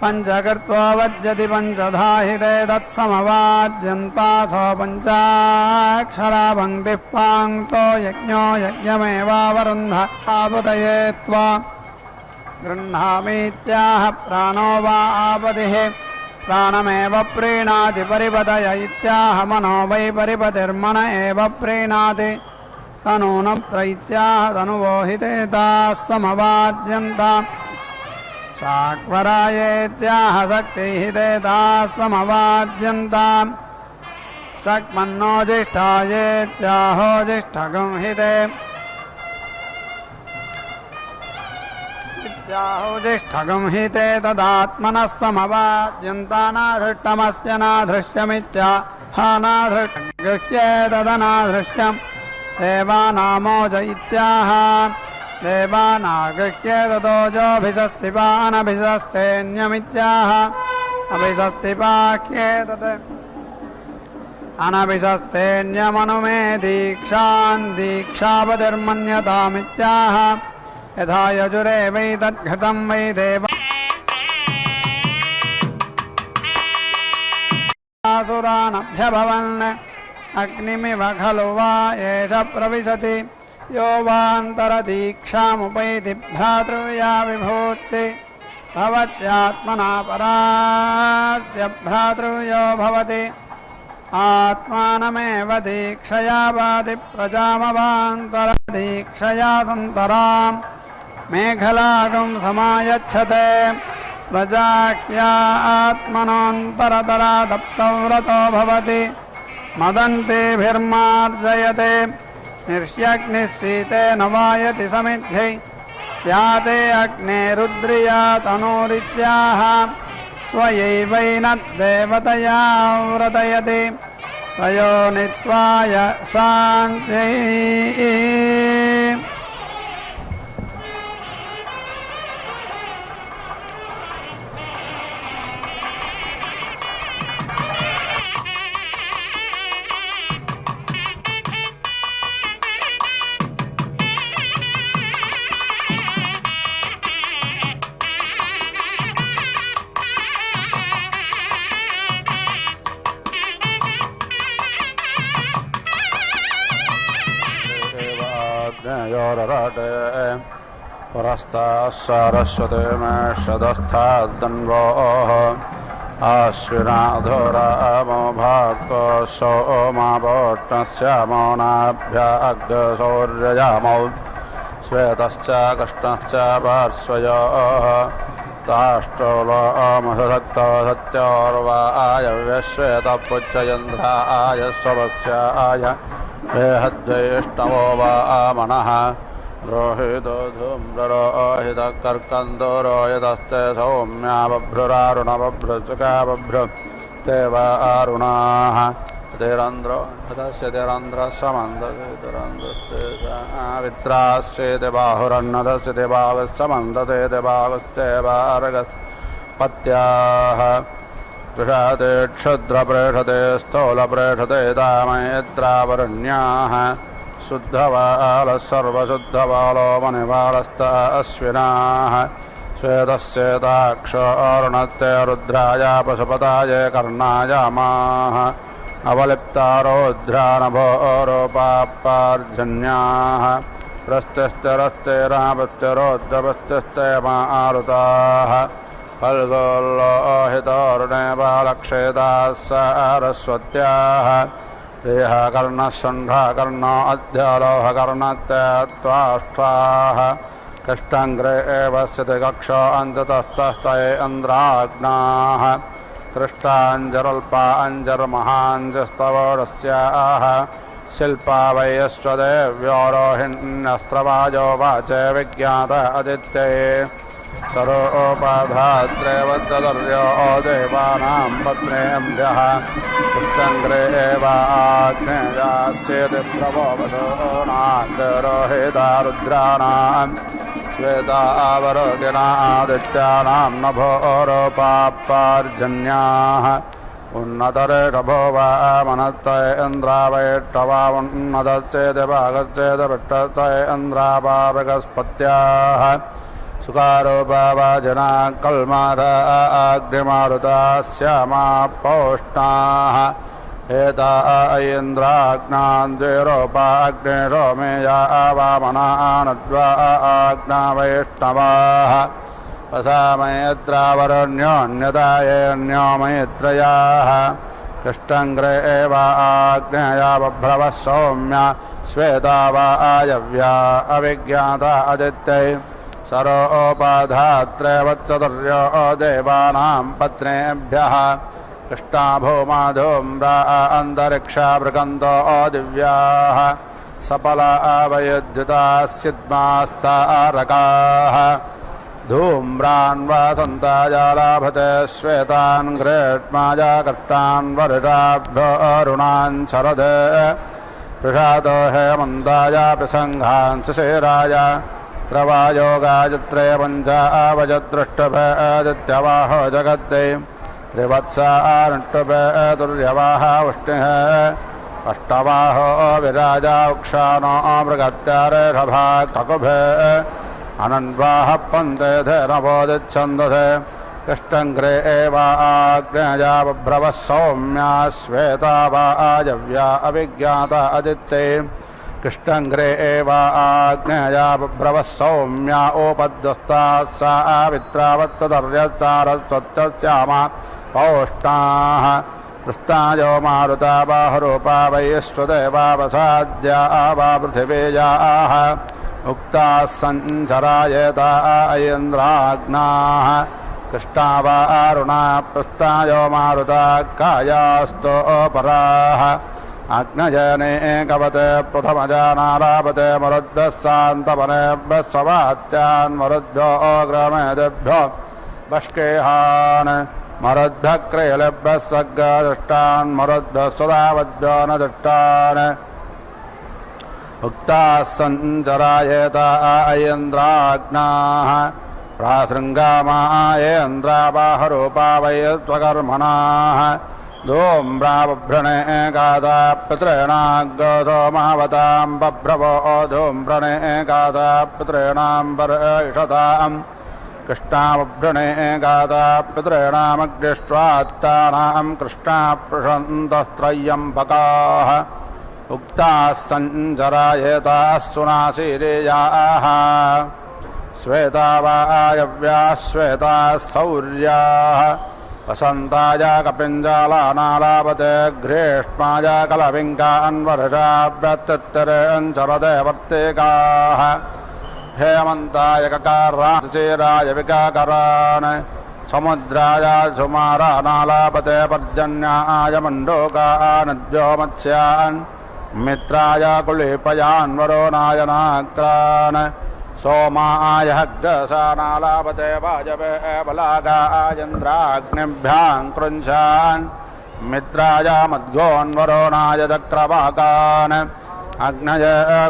पञ्चकृत्वा वज्यति पञ्चधा हि ते तत्समवाज्यन्ताथो पञ्चाक्षरा पङ्क्तिः पाङ्क्तो यज्ञो यज्ञमेवावरुन्ध आपतये त्वा गृह्णामीत्याह प्राणो वा आपतिः प्राणमेव प्रीणाति परिपदय इत्याह मनो वै परिपतिर्मन एव प्रीणाति तनूनं त्रैत्याह तनुवोहिते ताः समवाद्यन्ताम् शाक्वरायेत्याह शक्तिः ते ताः समवाद्यन्ताम् शक्मन्नो जिष्ठायेत्याहो जिष्ठगं हिते ज्येष्ठगं हि ते तदात्मनः समवाद्यन्तानाधृष्टमस्य नाधृष्यमित्याहानाधृष्ये तदनाधृष्यम् देवानामोज इत्याह देवानागृह्ये ततोजोऽभिषस्तिपा अनभिषस्तेऽन्यमित्याह अभिषस्तिपाख्ये तत् अनभिषस्तेऽन्यमनुमे दीक्षान् दीक्षापतिर्मन्यतामित्याह यथा यजुरे वै तद्घृतं वै देवासुरानभ्यभवन् अग्निमिव खलु वा एष प्रविशति यो वान्तरदीक्षामुपैति भ्रातृया विभूति भवत्यात्मना परास्य भ्रातृयो भवति आत्मानमेव दीक्षया वादि प्रजामवान्तरदीक्षया सन्तराम् मेघलागं समायच्छते प्रजाख्या आत्मनोऽन्तरतरा दप्तव्रतो भवति मदन्तेभिर्मार्जयते निर्ष्यग्निः सीतेन वायति समिद्धि याते अग्ने रुद्रिया तनूरित्याह स्वयैवैनद्देवतया व्रतयति स यो नित्वाय शान्त्यै योरराटे पुरस्ताः सरस्वती मे शतस्थाद्दन्वोः आश्विनाधोरामो भागो सोमावोष्णस्यामो नाभ्याग्सौर्ययामौ श्वेतश्च कृष्णश्च पार्श्वयोः ताष्टोलोमसक्तो सत्योर्वाय व्यश्वेतपुच्छयन्द्राय स्वभक्ष्याय वेहद्वैष्णवो वामनः रोहितो धूम्ररोहितकर्कन्दो रोहितस्ते सौम्या बभ्रुरारुणबभ्रुचुका बभ्रु ते वा अरुणाः तिरन्द्रो तस्य तिरन्द्रसमन्दते बाहुरन्नदस्य बाहुस्तमन्दते बाहुस्ते वार्गपत्याः पृषते क्षुद्रप्रेषते स्थूलप्रेषते दामयद्रावरण्याः शुद्धबालः सर्वशुद्धबालो मणिबालस्त अश्विनाः श्वेतश्चेताक्षो अरुणत्ते रुद्राय पशुपताय कर्णायामाः अवलिप्तारोध्रानभोरोपापार्जन्याः प्रस्तिस्तिरस्तिरापस्तिरोद्धपस्तिस्ते मारुताः फल्गोल्लोहितोर्णे बालक्षेताः सरस्वत्याः देहकर्णशण्ढकर्णो अध्यलोहकर्णत्वाष्टाः कृष्णाङ्ग्रे एव स्थितिकक्षो अन्ततस्तस्तये इन्द्राग्नाः कृष्टाञ्जरल्पा अञ्जर्महाञ्जस्तवोरस्याः शिल्पा वैश्वदेव्यो रोहिण्यस्त्रवाजो वाचे विज्ञात अदित्ये सरोपाधात्रेवद्दर्यो देवानां पत्नेभ्यः कृष्णाङ्ग्रे एवाग्नेयास्येति प्रभोवतो नागरोहिता रुद्राणां श्वेतावरोगिणादित्यानां नभोरोपापार्जन्याः उन्नतरेषभो वा मनत्तये इन्द्रावैष्टवा उन्नतश्चेदभागश्चेदभिष्टतये इन्द्रापावगस्पत्याः सुकारोपावाजना कल्मारा अग्निमारुतास्यामा पौष्णाः एता ऐन्द्राग्नान्द्विरोपा अग्निशो मेया वामनानद्वा आग्ना वैष्णवाः वसामयत्रावरण्योऽन्यतायेऽन्यो मैत्रयाः कृष्टङ्ग्रे एवाग्नेया बभ्रवः सौम्या श्वेता वा आयव्या अविज्ञाता अदित्यै सरोपाधात्रैवच्चतुर्यो देवानां पत्नेभ्यः कृष्णा भूमा धूम्रा अन्तरिक्षा मृगन्तो दिव्याः सपला वयुद्युताः सिद्मास्तारकाः धूम्रान् वासन्ताजालाभते श्वेतान् ग्रेष्माजा कष्टान् वरुषाभ्यो अरुणान् शरदे प्रसादो हेमन्ताया प्रसङ्घान् शिशिराय त्रवायो गायत्रे पञ्चावजदृष्टभे आदित्यवाहो जगत्ते त्रिवत्सा नष्टभे दुर्यवाः उष्णिः अष्टवाहो विराजा उक्षानो मृगत्यारेषभा ककुभे अनन्वाः पन्ते धनवोदिच्छन्दसे कृष्टङ्ग्रे एवाग्नेया बभ्रवः सौम्या श्वेता वा आयव्या अविज्ञाता अदित्ये कृष्टङ्ग्रे एवाग्नेया बभ्रवः सौम्या ओपद्वस्ताः सावित्रावत्तदर्यचारस्वत्यस्यामा पौष्णाः कृष्णायो मारुता बाहुरूपा वैश्वदेवा वसाद्या वा पृथिवीजाः उक्ताः सञ्चरायेता ऐन्द्राग्नाः कृष्णा वा अरुणा प्रस्तायो मारुता कायास्तो पराः अग्नजने कवते प्रथमजानालापते मरुद्भ्यः शान्तवनेभ्यः सवात्यान् मरुद्भ्यो अग्रमेदेभ्यो बष्केहान् मरुद्भ्यः क्रीलेभ्यः सग्गदृष्टान् मरुद्भ्यः सुधावद्भ्यो न दृष्टान् उक्ताः सञ्चरायेता ऐन्द्राग्नाः प्रासृङ्गामायेन्द्रा बाहुरूपा वै त्वकर्मणाः धूम्राबभ्रणे गादा पितॄणाग्गो महावतां बभ्रवो धूम्रणे गादा पितॄणां वर्षताम् कृष्णाबभ्रणे गादा पितॄणामग्निष्ट्वात्तानां कृष्णाप्रशन्तस्त्रय्यम्बकाः उक्ताः सञ्चरायेताः सुनासीरेयाः श्वेता वा आयव्याः श्वेताः सौर्याः वसन्ताया कपिञ्जालानालापते ग्रीष्माया कलविङ्गान्वर्षाभ्यत्तिरञ्चरते वर्तिकाः हेमन्ताय ककाराचेराय विकाकरान् समुद्राय सुमारानालापते पर्जन्याय मण्डूकानद्यो मत्स्यान् मित्राय कुलीपयान् वरुणाय नाक्रान् सोमाय हग्गसानालापते वाजवे बलागायन्द्राग्निभ्यां कृञ्चान् मित्राय मद्गोन्वरुणाय चक्रवाकान् अग्नय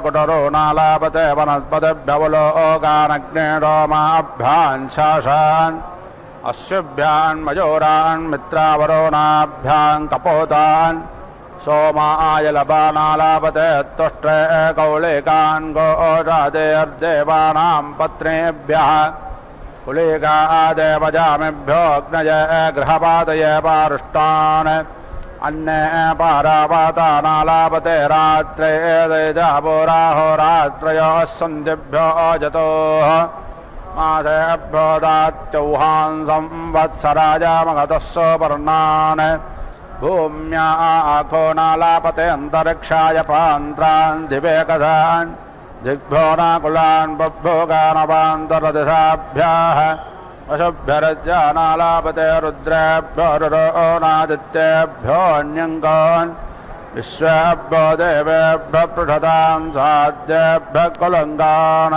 कुटरोनालापते वनस्पतिभ्यवलोकानग्निरोमाभ्यां शासान् अश्वभ्यान् मयूरान् मित्रावरुणाभ्यां कपोतान् सोमाय लबानालापते तुष्ट्रे कौलिकान् गोरादेर्देवानां पत्नेभ्यः कुलिकादेवजामिभ्यो अग्नय गृहपातये पारुष्टान् अन्ये पारापातानालापते रात्रे तेजापुराहोरात्रयोः सन्धिभ्यो जतोः मासेभ्यो दात्यौहान् संवत्सराय मगतः सोपर्णान् भूम्या आखोनालापते अन्तरिक्षाय पान्त्रान् दिवेकथान् दिग्भ्यो नाकुलान् बभ्भोगानवान्तरदिशाभ्याः अशुभ्यरज्जानालापते रुद्रेभ्यो रुरोनादित्येभ्योऽन्यङ्गान् विश्वेभ्यो देवेभ्यः पृषतां साध्येभ्यः कुलङ्गान्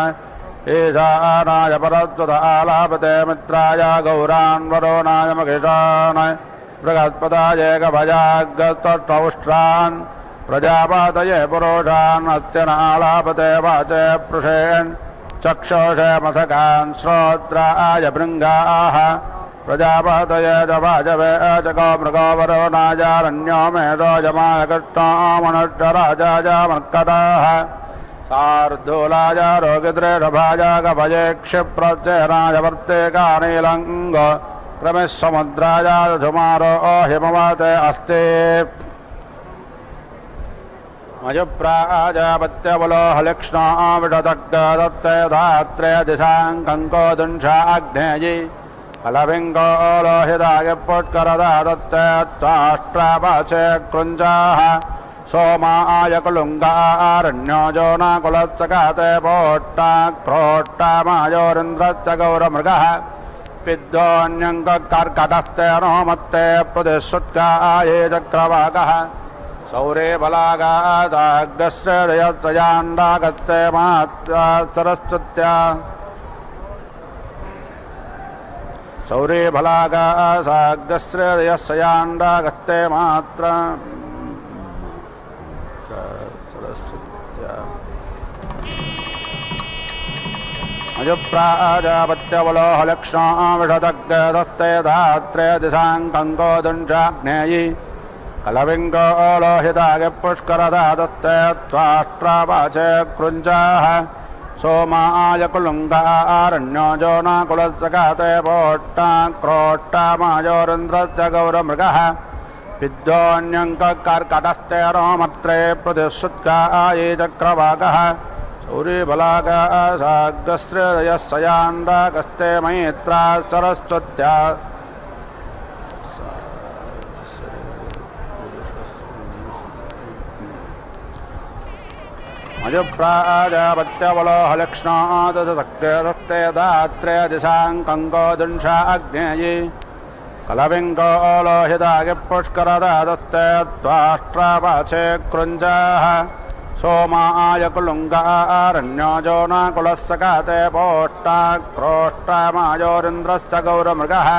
ईशानाय परद्वत आलापते मित्राय गौरान् वरुणाय मखिषान् बृहस्पताय गभजाग्रस्तौष्ट्रान् प्रजापातये पुरोषान् अत्यनालापते वाचे पृषेन् चक्षुषे मथकान् श्रोत्राय भृङ्गाः प्रजापातये च वाजवे चको मृगो वरुणायारण्यो मेधो जमाय कृष्णो मनुष्यराजाय मर्कटाः शार्दूलाय रोगिद्रेषभाय गभजे क्षिप्रचेनाय वर्तिकानीलङ्गो क्रमे समुद्राय धुमारो हिमवते अस्ति अजुप्राजापत्यवलोहलिक्ष्णाविषदग्गदत्ते धात्रे दिशाङ्कङ्कोदुंशाग्नेयी कलविङ्गो लोहितायपुष्करदादत्ते त्वाष्ट्रापाचे कृञ्जाः सोमायकुलुङ्गारण्यो जोनाकुलत्सकाते पोट्टाक्रोट्टामायोरिन्द्रश्च गौरमृगः पिद्धोऽन्यङ्कर्कटस्ते नोमत्ते प्रतिश्रुत्काये चक्रवाकः सौरे बलागादाग्रश्रेयत्सयाण्डागत्ते मात्रा सरस्वत्या सौरे बलागासाग्रश्रेयस्सयाण्डागत्ते मात्रा सरस्वत्या अजुप्राजापत्यवलोहलक्ष्णाविषदग्गदत्ते धात्रे दिशाङ्कङ्कोदुंशाग्नेयी कलविङ्गो लोहितायपुष्करदादत्ते त्वाष्ट्रापाचे कृञ्जाः सोमायकुलुङ्गारण्यो जोनाकुलत्सकाते पोट्टाक्रोट्टामायोरिन्द्रश्च गौरमृगः पिद्धोऽन्यङ्कर्कटस्ते नोमत्रे प्रतिश्रुत्काये चक्रवाकः सौरिबलागासाग्रश्रेयस्सयाण्डागस्ते मैत्रा सरस्वत्या अजुप्राजापत्यवलोहलक्ष्णाददत्ते धात्रे दिशाङ्कङ्कोदुंशाग्नेयी कलविङ्गो लोहितायपुष्करदादत्ते त्वाष्ट्रापाचे कृञ्जाः सोमायकुलुङ्गारण्यो जोनाकुलस्सकाते पोट्टाक्रोट्टामायोरिन्द्रश्च गौरमृगः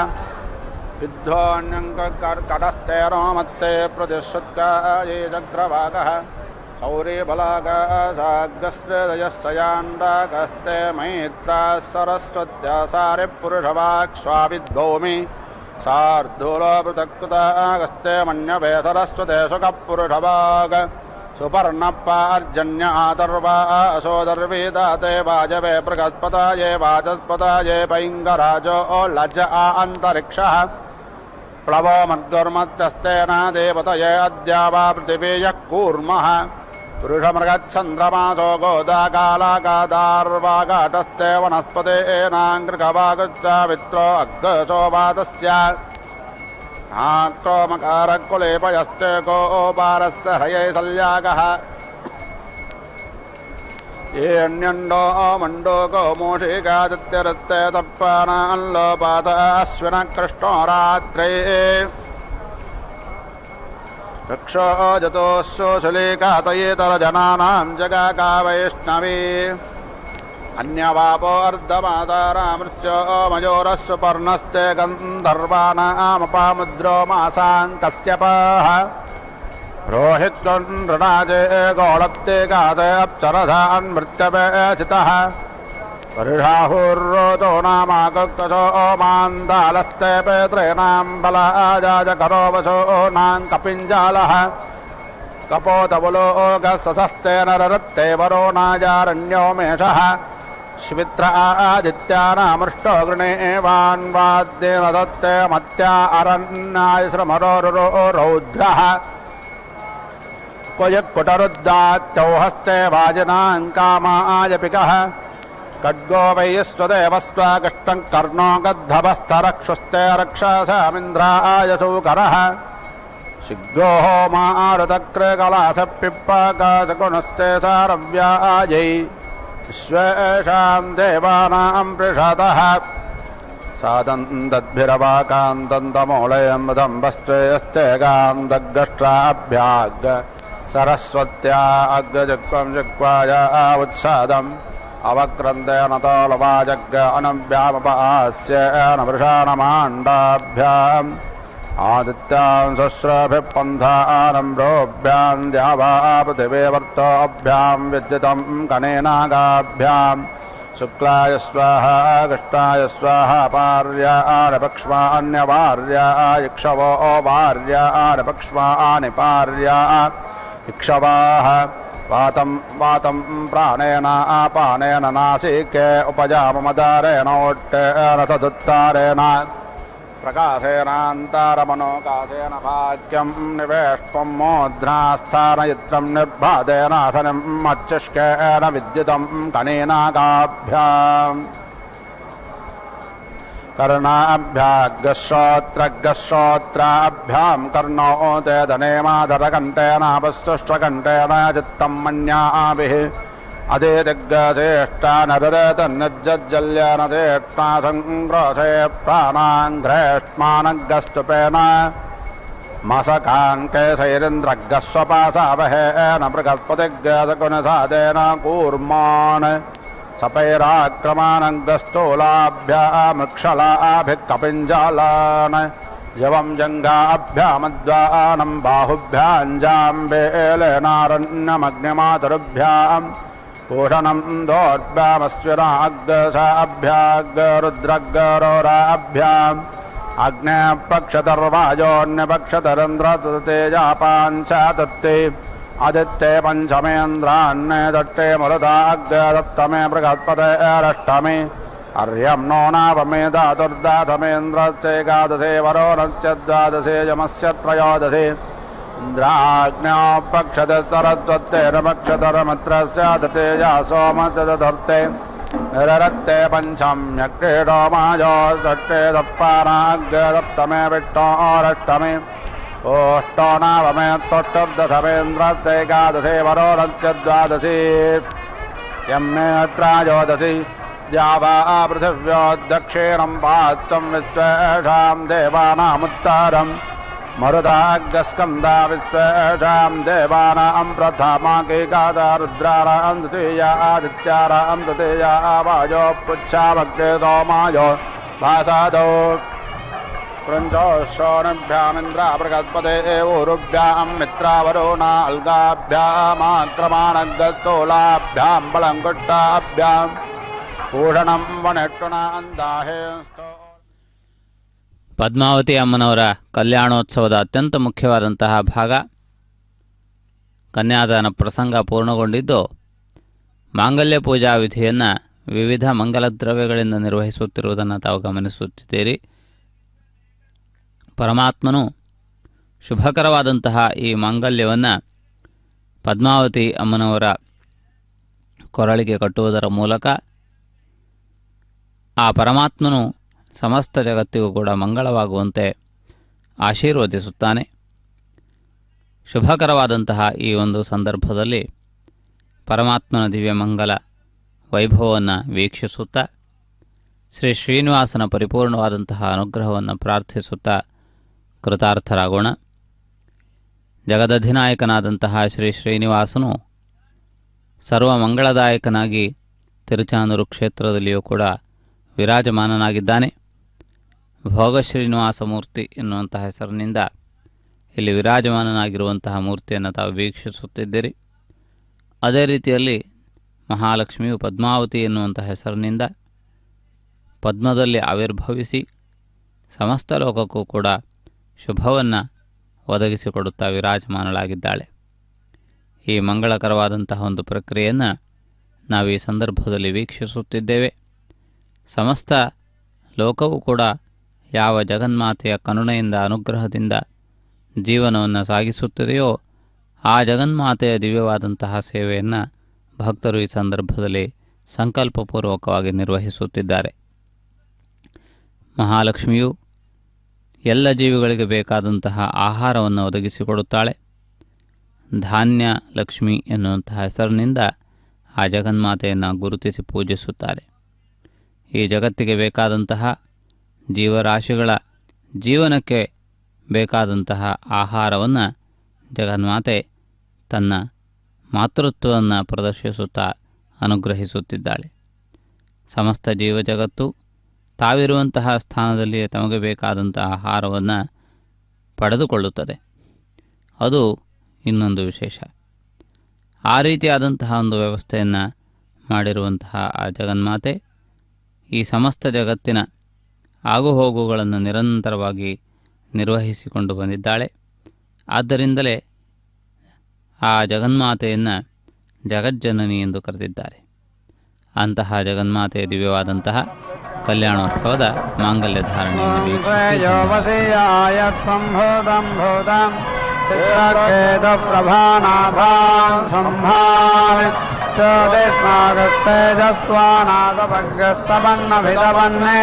विद्धोऽन्यङ्कर्कटस्ते नोमत्ते प्रतिश्रुत्काये चक्रवाकः सौरे बलागासाग्रश्रेयस्सयाण्डागस्ते मैत्रा सरस्वत्या सारे पुरुषवाक्ष्वाविद्गौमि सार्धूलोपृथक्कृतागस्ते मन्यवे सरस्वते सुखपुरुषवाग सुपर्णपार्जन्य आदर्वा असोदर्वीदाते वाजवे बृहस्पताये वाचस्पताये पैङ्गराजो लज अन्तरिक्षः प्लवो मद्गुर्मध्यस्तेन देवतये अद्या वा पृथिवी यः कूर्मः पुरुषमृगच्छन्द्रमासो गोदाकालाकादार्वाघाटस्ते वनस्पतेनाङ्कृकवागुच्चावित्रो अग्गसो वातस्य आक्रोमकारकुलेपयस्ते गोपारस्य ह्रये सल्यागः येऽन्यण्डो मण्डो गोमूषिकादित्यरस्ते तप्पानाल्लोपात अश्विनकृष्णो रात्रे रक्षो जतोऽशोशुलीकातयेतरजनानां जगाका वैष्णवी अन्यवापो अर्धमातारामृत्यो मयोरस्व पर्णस्ते गन्धर्वाणामपामुद्रो मासाङ्कस्यपः रोहित्कण्डराजे गोळप्ते गाते अप्सरधान्मृत्यपेचितः परिषाहुर्रोतो नामाकसो मान्दालस्ते पेत्रेणां बलाजाजकरो वशो नां कपिञ्जालः कपोतवलोकसस्ते नररत्ते वरो नाजारण्यो मेषः श्वित्र आदित्यानामृष्टो गृणेवान्वाद्येन दत्ते मत्या अरण्याय श्रमरो रौद्रः क्वयक्कुटरुद्दात्यौहस्ते वाजिनाङ्कामायपिकः खड्गो वै स्वदेवस्वाकृष्टं कर्णो गद्धभस्थरक्षुस्ते रक्षसामिन्द्राय सूकरः शिग्गोः मारुतकृकलासपिप्पाकाशकुणस्ते सारव्यायै विश्वेषां देवानां पृषतः सादन्तद्भिरवाकान्तमूलयमृदम्बस्त्वेऽस्ते गान्दग्गष्ट्राभ्याग् सरस्वत्या अग्रजक्वं जक्वाय उत्सादम् अवक्रन्देन तोलवाजग्ग अनव्यामपास्य नवृषाणमाण्डाभ्याम् आदित्यां शुश्रभिः पन्थारम्भोभ्यां द्यावा पृथिवीवर्तोभ्यां विद्युतं कनेनागाभ्यां शुक्लाय स्वाहा कृष्णाय स्वाहा पार्याणपक्ष्मान्यवार्या इक्षवो वार्याणपक्ष्मानि पार्या इक्षवाः वातं प्राणेन आपानेन नासिके उपजाममदारेणोट्टेन तदुत्तारेण प्रकाशेनान्तरमनोकाशेन भाग्यं निवेष्टं मोद्रास्थानयित्रं निर्बाधेनासनं मच्चिष्केन विद्युतं कनेनागाभ्याम् कर्णाभ्याग्श्रोत्राभ्यां कर्णोते धनेमाधरकण्ठेनापस्तुष्ट्रकण्ठेन चित्तं मन्याभिः अदिदिग्गसेष्टा नरतन्नज्जल्यन सेष्टा सङ्ग्रसे प्राणाङ्घ्रेष्मानग्गस्तुपेन मसकान् केशैरिन्द्रग्गस्वपासावहेन मृगस्पतिग्गसकुनसादेन कूर्मान् सपैराक्रमानङ्गस्थूलाभ्यामृक्षलाभिः यवं जङ्घाभ्यामद्वानं बाहुभ्याञ्जाम्बेलेनारण्यमग्निमातरुभ्यां पूषणं दोर्भ्यामस्विनाग्दशाभ्याग्गरुद्रग्गरोराभ्याम् अग्नेपक्षतर्वाजोऽन्यपक्षतरन्द्रतेजापाञ्चातत्ते आदित्ये पञ्चमेन्द्रान्ने दट्टे मरुदाग्दत्तमे बृहत्पतेरष्टमे अर्यं नो नावमे धातुर्दातमेन्द्रस्येकादशे वरोणस्य द्वादशे यमस्य त्रयोदशे इन्द्राग्न्यो पक्षतरत्वत्तेन पक्षतरमत्रस्य दतेजा सोमतदधर्ते निररत्ते पञ्चम्यक्रीडो माजो षट्टे दप्पानाग्दत्तमे विष्टोरष्टमे ओष्टो नावमे तोष्टब्दशमेन्द्रस्येकादशे वरोणस्य द्वादशे यम्मे त्रायोदशे जावा पृथिव्यो दक्षिणं पात्रं विश्वेषां देवानामुत्तरं मरुदाग्स्कन्दा विश्वेषां देवानां प्रथमा केकादा रुद्राणां द्वितीया आदित्यानां तृतीया वायो पृच्छामग्रेतो मायो वासादो पृञ्चोषोणिभ्यामिन्द्रा बृहस्पते ऊरुभ्यां मित्रावरुणा अल्गाभ्यामाक्रमाणग्स्थूलाभ्यां बलङ्कुट्टाभ्यां पूषणं वनेष्टुनान्दाहे ಪದ್ಮಾವತಿ ಅಮ್ಮನವರ ಕಲ್ಯಾಣೋತ್ಸವದ ಅತ್ಯಂತ ಮುಖ್ಯವಾದಂತಹ ಭಾಗ ಕನ್ಯಾದಾನ ಪ್ರಸಂಗ ಪೂರ್ಣಗೊಂಡಿದ್ದು ಮಾಂಗಲ್ಯ ಪೂಜಾ ವಿಧಿಯನ್ನು ವಿವಿಧ ಮಂಗಲ ದ್ರವ್ಯಗಳಿಂದ ನಿರ್ವಹಿಸುತ್ತಿರುವುದನ್ನು ತಾವು ಗಮನಿಸುತ್ತಿದ್ದೀರಿ. ಪರಮಾತ್ಮನು ಶುಭಕರವಾದಂತಹ ಈ ಮಾಂಗಲ್ಯವನ್ನು ಪದ್ಮಾವತಿ ಅಮ್ಮನವರ ಕೊರಳಿಗೆ ಕಟ್ಟುವುದರ ಮೂಲಕ ಆ ಪರಮಾತ್ಮನು ಸಮಸ್ತ ಜಗತ್ತಿಗೂ ಕೂಡ ಮಂಗಳವಾಗುವಂತೆ ಆಶೀರ್ವದಿಸುತ್ತಾನೆ. ಶುಭಕರವಾದಂತಹ ಈ ಒಂದು ಸಂದರ್ಭದಲ್ಲಿ ಪರಮಾತ್ಮನ ದಿವ್ಯಮಂಗಲ ವೈಭವವನ್ನು ವೀಕ್ಷಿಸುತ್ತಾ ಶ್ರೀ ಶ್ರೀನಿವಾಸನ ಪರಿಪೂರ್ಣವಾದಂತಹ ಅನುಗ್ರಹವನ್ನು ಪ್ರಾರ್ಥಿಸುತ್ತಾ ಕೃತಾರ್ಥರಾಗೋಣ. ಜಗದಧಿನಾಯಕನಾದಂತಹ ಶ್ರೀ ಶ್ರೀನಿವಾಸನು ಸರ್ವಮಂಗಳದಾಯಕನಾಗಿ ತಿರುಚಾನೂರು ಕ್ಷೇತ್ರದಲ್ಲಿಯೂ ಕೂಡ ವಿರಾಜಮಾನನಾಗಿದ್ದಾನೆ. ಭೋಗ ಶ್ರೀನಿವಾಸ ಮೂರ್ತಿ ಎನ್ನುವಂತಹ ಹೆಸರಿನಿಂದ ಇಲ್ಲಿ ವಿರಾಜಮಾನನಾಗಿರುವಂತಹ ಮೂರ್ತಿಯನ್ನು ತಾವು ವೀಕ್ಷಿಸುತ್ತಿದ್ದೀರಿ. ಅದೇ ರೀತಿಯಲ್ಲಿ ಮಹಾಲಕ್ಷ್ಮಿಯು ಪದ್ಮಾವತಿ ಎನ್ನುವಂತಹ ಹೆಸರಿನಿಂದ ಪದ್ಮದಲ್ಲಿ ಆವಿರ್ಭವಿಸಿ ಸಮಸ್ತ ಲೋಕಕ್ಕೂ ಕೂಡ ಶುಭವನ್ನು ಒದಗಿಸಿಕೊಡುತ್ತಾ ವಿರಾಜಮಾನಳಾಗಿದ್ದಾಳೆ. ಈ ಮಂಗಳಕರವಾದಂತಹ ಒಂದು ಪ್ರಕ್ರಿಯೆಯನ್ನು ನಾವು ಈ ಸಂದರ್ಭದಲ್ಲಿ ವೀಕ್ಷಿಸುತ್ತಿದ್ದೇವೆ. ಸಮಸ್ತ ಲೋಕವೂ ಕೂಡ ಯಾವ ಜಗನ್ಮಾತೆಯ ಕರುಣೆಯಿಂದ ಅನುಗ್ರಹದಿಂದ ಜೀವನವನ್ನು ಸಾಗಿಸುತ್ತದೆಯೋ ಆ ಜಗನ್ಮಾತೆಯ ದಿವ್ಯವಾದಂತಹ ಸೇವೆಯನ್ನು ಭಕ್ತರು ಈ ಸಂದರ್ಭದಲ್ಲಿ ಸಂಕಲ್ಪಪೂರ್ವಕವಾಗಿ ನಿರ್ವಹಿಸುತ್ತಿದ್ದಾರೆ. ಮಹಾಲಕ್ಷ್ಮಿಯು ಎಲ್ಲ ಜೀವಿಗಳಿಗೆ ಬೇಕಾದಂತಹ ಆಹಾರವನ್ನು ಒದಗಿಸಿಕೊಡುತ್ತಾಳೆ. ಧಾನ್ಯ ಲಕ್ಷ್ಮಿ ಎನ್ನುವಂತಹ ಹೆಸರಿನಿಂದ ಆ ಜಗನ್ಮಾತೆಯನ್ನು ಗುರುತಿಸಿ ಪೂಜಿಸುತ್ತಾರೆ. ಈ ಜಗತ್ತಿಗೆ ಬೇಕಾದಂತಹ ಜೀವರಾಶಿಗಳ ಜೀವನಕ್ಕೆ ಬೇಕಾದಂತಹ ಆಹಾರವನ್ನು ಜಗನ್ಮಾತೆ ತನ್ನ ಮಾತೃತ್ವವನ್ನು ಪ್ರದರ್ಶಿಸುತ್ತಾ ಅನುಗ್ರಹಿಸುತ್ತಿದ್ದಾಳೆ. ಸಮಸ್ತ ಜೀವಜಗತ್ತು ತಾವಿರುವಂತಹ ಸ್ಥಾನದಲ್ಲಿ ತಮಗೆ ಬೇಕಾದಂತಹ ಆಹಾರವನ್ನು ಪಡೆದುಕೊಳ್ಳುತ್ತದೆ. ಅದು ಇನ್ನೊಂದು ವಿಶೇಷ. ಆ ರೀತಿಯಾದಂತಹ ಒಂದು ವ್ಯವಸ್ಥೆಯನ್ನು ಮಾಡಿರುವಂತಹ ಆ ಜಗನ್ಮಾತೆ ಈ ಸಮಸ್ತ ಜಗತ್ತಿನ ಆಗುಹೋಗುಗಳನ್ನು ನಿರಂತರವಾಗಿ ನಿರ್ವಹಿಸಿಕೊಂಡು ಬಂದಿದ್ದಾಳೆ. ಆದ್ದರಿಂದಲೇ ಆ ಜಗನ್ಮಾತೆಯನ್ನು ಜಗಜ್ಜನನಿ ಎಂದು ಕರೆದಿದ್ದಾರೆ. ಅಂತಹ ಜಗನ್ಮಾತೆಯ ದಿವ್ಯವಾದಂತಹ ಕಲ್ಯಾಣೋತ್ಸವದ ಮಾಂಗಲ್ಯ ಧಾರಣೆಯನ್ನು ವೀಕ್ಷಿಸಿ ವಸಿಯಾಯತ್ ಸಂಭೂತಂ ಭೂತಂ ಚಿತ್ರಕೇತು ಪ್ರಭಾನಾಭಾಂ ಸಂಭಾವಿ ಜ್ಯೋತಿಷ್ಮಾಗಸ್ತೇಜಸ್ವಾನಾದಭಗ್ಯಸ್ತಪನ್ನಭಿತಪನ್ನೆ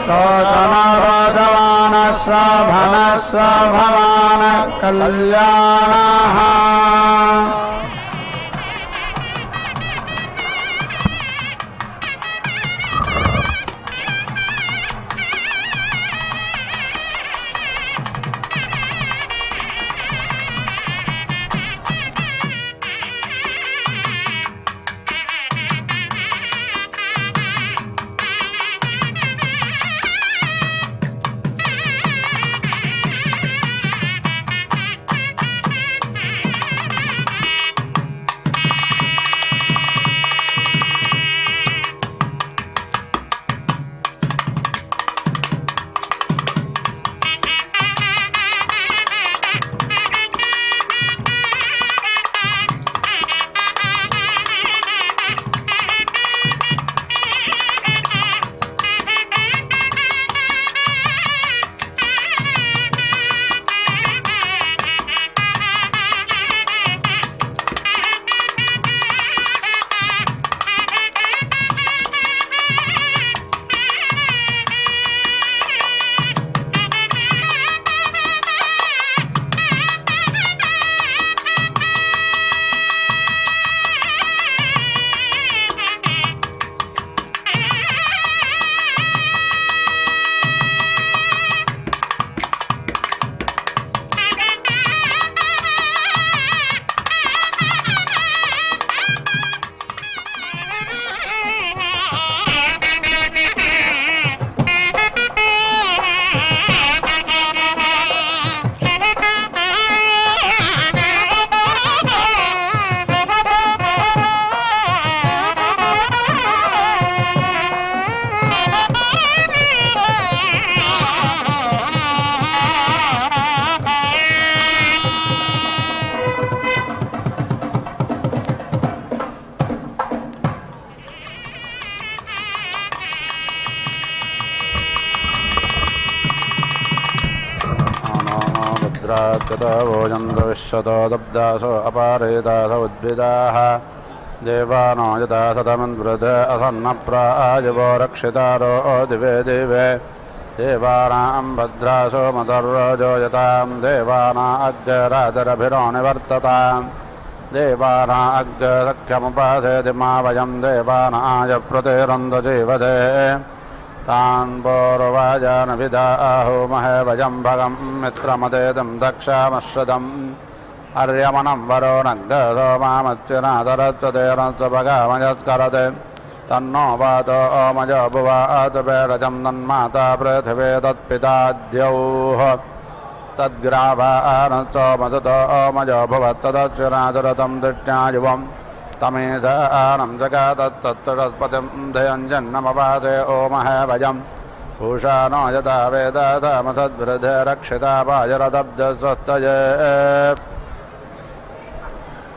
ರೋಚನರೋಚಮಾನಸ್ಸ ಭನಸ್ಸ ಭವಾನ ಕಲ್ಯಾಣಃ. भोजन्द्रविश्वतो दब्दासो अपारेदास उद्भिदाः देवानो यथा सतमन्वृत असन्नप्रायवो रक्षितारो दिवे दिवे देवानां भद्रासो मदर्रोजो यतां देवाना अग्रादरभिरो निवर्तताम् देवाना अग्रसख्यमुपासेति मा वयं देवानाय प्रतिरन्दजीवते तान् पूर्वाजानविदाहोमहे वयं भगं मित्रमदेदं दक्षामश्रदम् अर्यमनं वरो नग्गसोमामच्युनादरत्वतेरत्वभगामयस्करते तन्नो वातो ओमयो भुवात वेरजं तन्माता पृथिवे तत्पिताद्यौः तद्ग्राभानसोमसुतो ओमयो भुवत्तदच्युनादरतं दृष्ट्यायुवं तमेधानं जगातत्तत्तरस्पतिं धयञ्जन्नमपासे ओमहे वयं पूषानो यदा वेदामसद्वृधे रक्षिता वायुरदब्धस्वस्तये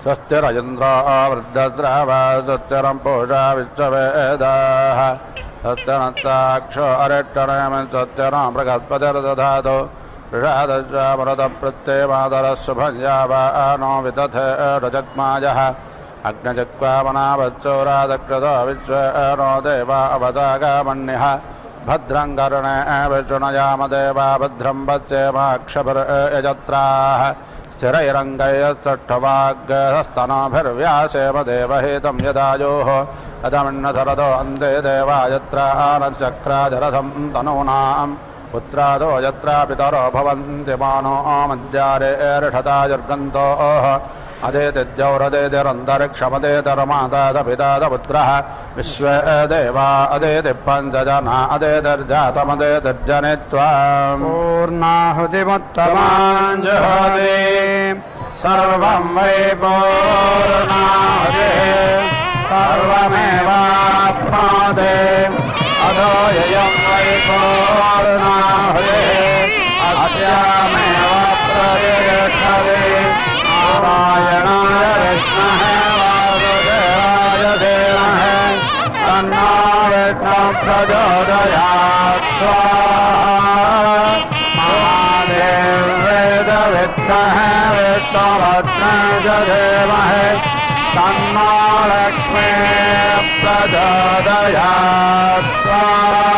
स्वस्तिरजन्द्रो वृद्धस्रावा स्वस्तिरं पूषा विश्ववेदाः स्वस्तिरस्ताक्षो अरिष्टनेमि स्वस्तिरो बृहस्पतिर्दधातु ऋषादश्वामृतप्रत्ययमादरशुभञ्जावानो विदथे रजग्मायः अग्नजग्वामनावच्चोरादकृतो विश्वेनो देवा अवतागामन्यः भद्रं कर्णे विष्णुयाम देवा भद्रं पच्येमाक्षभिर्यजत्राः स्थिरैरङ्गैस्तट्ठवाग्स्तनोभिर्व्यासेम देवहितं यदायोः अदमिन्नसरदो अन्ते देवा यत्रानश्चक्राजरसं तनूनां पुत्रादो यत्रा पितरो भवन्ति मानो मद्यारेर्षतायुर्गन्तोः अदेतिद्यौरदेतिरन्तरिक्षमदेतिर्मातादपितादपुत्रः विश्वे देवा अदेति पञ्चजना अदेतिर्जातमदेतिर्जनित्वाम् पूर्णाहुतिमुत्तमाञ्जुहोति सर्वं वै पूर्णाहुति सर्वमेवाप्नोति अधो ययं वै पूर्णाहुति अस्यामेव प्रतिष्ठति नारायणाय विष्णवे वासुदेवाय धीमहि तन्नो विष्णुः प्रचोदयात् स्वाहा महादेवेदविद्महे विष्णुभद्राय धीमहि तन्नो लक्ष्मी प्रचोदयात् स्वाहा